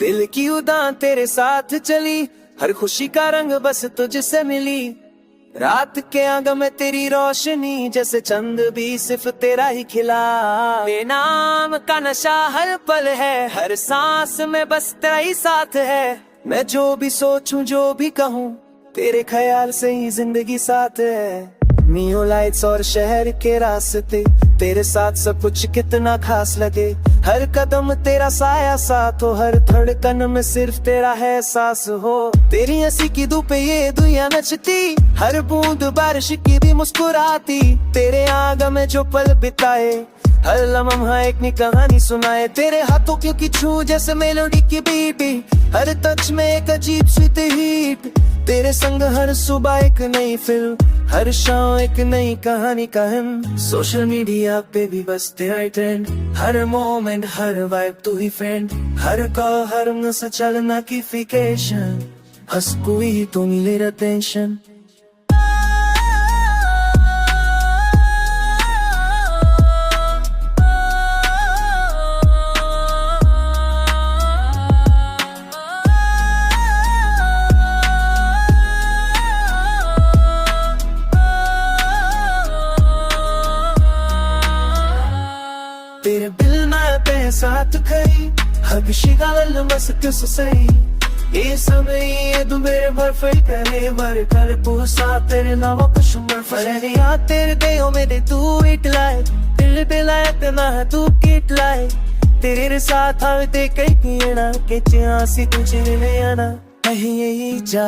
दिल की उड़ान तेरे साथ चली, हर खुशी का रंग बस तुझसे मिली। रात के आंगन में तेरी रोशनी, जैसे चंद भी सिर्फ तेरा ही खिला। मेरे नाम का नशा हर पल है, हर सांस में बस तेरा ही साथ है। मैं जो भी सोचूं जो भी कहूँ, तेरे ख्याल से ही जिंदगी साथ है। नियो लाइट्स और शहर के रास्ते, तेरे साथ सब कुछ कितना खास लगे। हर कदम तेरा साया साथ हो, हर धड़कन में सिर्फ तेरा है एहसास हो। तेरी हंसी की धूप पे ये दुनिया नचती, हर बूंद बारिश की भी मुस्कुराती। तेरे आंगन में जो पल बिताए, हर लम्हा एक नई कहानी सुनाए। तेरे हाथों की छू जैसे मेलोडी की बीट, हर टच में एक अजीब स्वीट हीट। तेरे संग हर सुबह एक नई फिल्म, हर शाम एक नई कहानी का हिम। सोशल मीडिया पे भी बस तेरा ही ट्रेंड, हर मोमेंट हर वाइब तू ही फ्रेंड। हर कॉल हर मैसेज चल नोटिफिकेशन, हंस कोई तो मिले अटेंशन। तेरे बिल मैं पे साथ खई, हबीशिगा बस किस सही। ये समय ये दो मेरे बर्फी करे मर कर पूसा तेरे नाम कुशुमर फरे या तेरे देओ मेरे तू इटलाए। दिल बिलाए तेना है तू किटलाए, तेरे साथ आवे ते कई कियना के चियांसी तुझे ले आना। कहीं यही जा